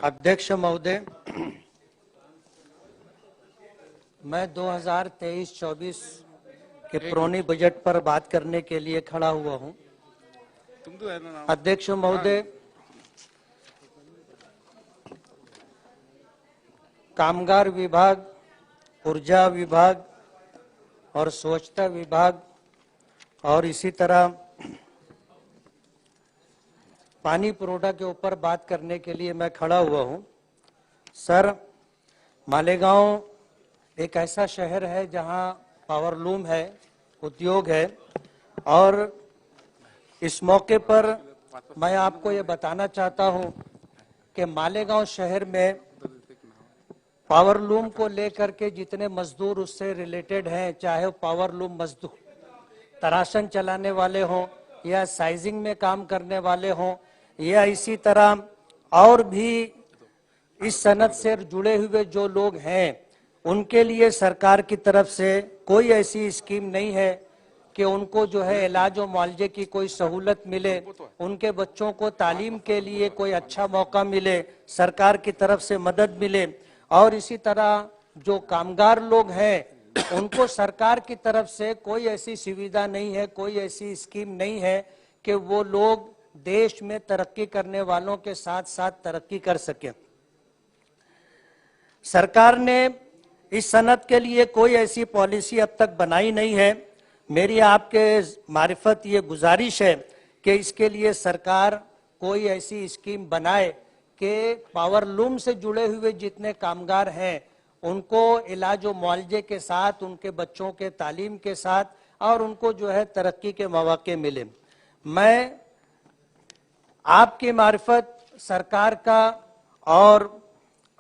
अध्यक्ष महोदय, मैं 2023-24 के पुरानी बजट पर बात करने के लिए खड़ा हुआ हूं। अध्यक्ष महोदय, कामगार विभाग, ऊर्जा विभाग और स्वच्छता विभाग और इसी तरह पानी पुरोठा के ऊपर बात करने के लिए मैं खड़ा हुआ हूं। सर, मालेगांव एक ऐसा शहर है जहां पावरलूम है, उद्योग है, और इस मौके पर मैं आपको ये बताना चाहता हूं कि मालेगांव शहर में पावरलूम को लेकर के जितने मजदूर उससे रिलेटेड हैं, चाहे वो पावरलूम मजदूर तराशन चलाने वाले हों या साइजिंग में काम करने वाले हों या इसी तरह और भी इस सनत से जुड़े हुए जो लोग हैं, उनके लिए सरकार की तरफ से कोई ऐसी स्कीम नहीं है कि उनको जो है इलाज और मुआवजे की कोई सहूलत मिले, उनके बच्चों को तालीम के लिए कोई अच्छा मौका मिले, सरकार की तरफ से मदद मिले। और इसी तरह जो कामगार लोग हैं उनको सरकार की तरफ से कोई ऐसी सुविधा नहीं है, कोई ऐसी स्कीम नहीं है कि वो लोग देश में तरक्की करने वालों के साथ साथ तरक्की कर सकें। सरकार ने इस सनत के लिए कोई ऐसी पॉलिसी अब तक बनाई नहीं है। मेरी आपके मारिफत ये गुजारिश है कि इसके लिए सरकार कोई ऐसी स्कीम बनाए कि पावरलूम से जुड़े हुए जितने कामगार हैं उनको इलाज और मुआवजे के साथ, उनके बच्चों के तालीम के साथ और उनको जो है तरक्की के मौके मिले। मैं आपकी मार्फत सरकार का और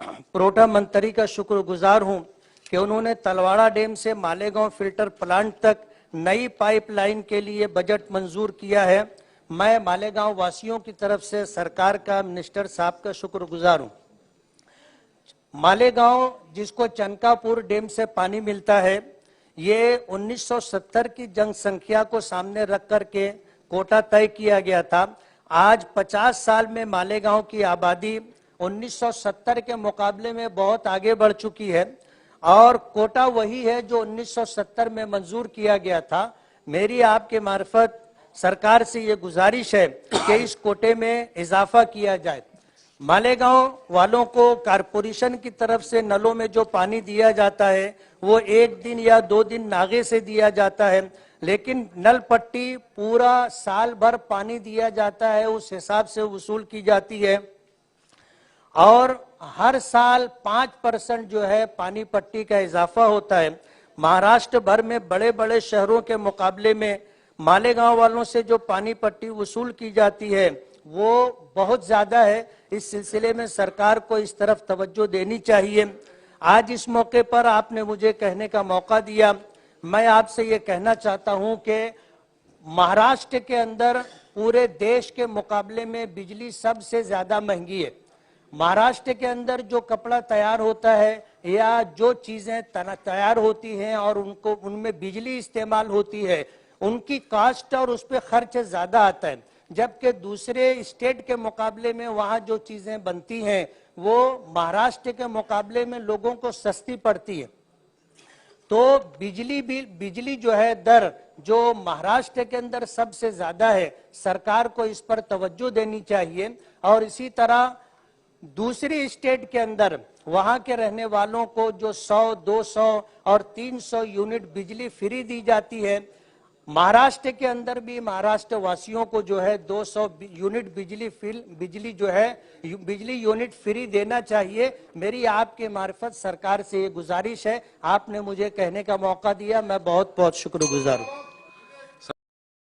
पुरोठा मंत्री का शुक्रगुजार हूं कि उन्होंने तलवाड़ा डैम से मालेगांव फिल्टर प्लांट तक नई पाइपलाइन के लिए बजट मंजूर किया है। मैं मालेगांव वासियों की तरफ से सरकार का, मिनिस्टर साहब का शुक्रगुजार हूं। मालेगांव जिसको चनकापुर डैम से पानी मिलता है, ये 1970 की जनसंख्या को सामने रख करके कोटा तय किया गया था। आज 50 साल में मालेगांव की आबादी 1970 के मुकाबले में बहुत आगे बढ़ चुकी है और कोटा वही है जो 1970 में मंजूर किया गया था। मेरी आपके मार्फत सरकार से ये गुजारिश है कि इस कोटे में इजाफा किया जाए। मालेगांव वालों को कारपोरेशन की तरफ से नलों में जो पानी दिया जाता है वो 1 दिन या 2 दिन नागे से दिया जाता है, लेकिन नल पट्टी पूरा साल भर पानी दिया जाता है, उस हिसाब से वसूल की जाती है और हर साल 5% जो है पानी पट्टी का इजाफा होता है। महाराष्ट्र भर में बड़े बड़े शहरों के मुकाबले में मालेगांव वालों से जो पानी पट्टी वसूल की जाती है वो बहुत ज्यादा है। इस सिलसिले में सरकार को इस तरफ तवज्जो देनी चाहिए। आज इस मौके पर आपने मुझे कहने का मौका दिया। मैं आपसे ये कहना चाहता हूं कि महाराष्ट्र के अंदर पूरे देश के मुकाबले में बिजली सबसे ज्यादा महंगी है। महाराष्ट्र के अंदर जो कपड़ा तैयार होता है या जो चीजें तैयार होती हैं और उनको उनमें बिजली इस्तेमाल होती है, उनकी कास्ट और उस पर खर्च ज्यादा आता है, जबकि दूसरे स्टेट के मुकाबले में वहां जो चीजें बनती हैं वो महाराष्ट्र के मुकाबले में लोगों को सस्ती पड़ती है। तो बिजली जो है दर जो महाराष्ट्र के अंदर सबसे ज्यादा है, सरकार को इस पर तवज्जो देनी चाहिए। और इसी तरह दूसरी स्टेट के अंदर वहां के रहने वालों को जो 100, 200 और 300 यूनिट बिजली फ्री दी जाती है, महाराष्ट्र के अंदर भी महाराष्ट्र वासियों को जो है 200 यूनिट बिजली यूनिट फ्री देना चाहिए। मेरी आपके मार्फत सरकार से ये गुजारिश है। आपने मुझे कहने का मौका दिया, मैं बहुत बहुत शुक्रगुजार हूं।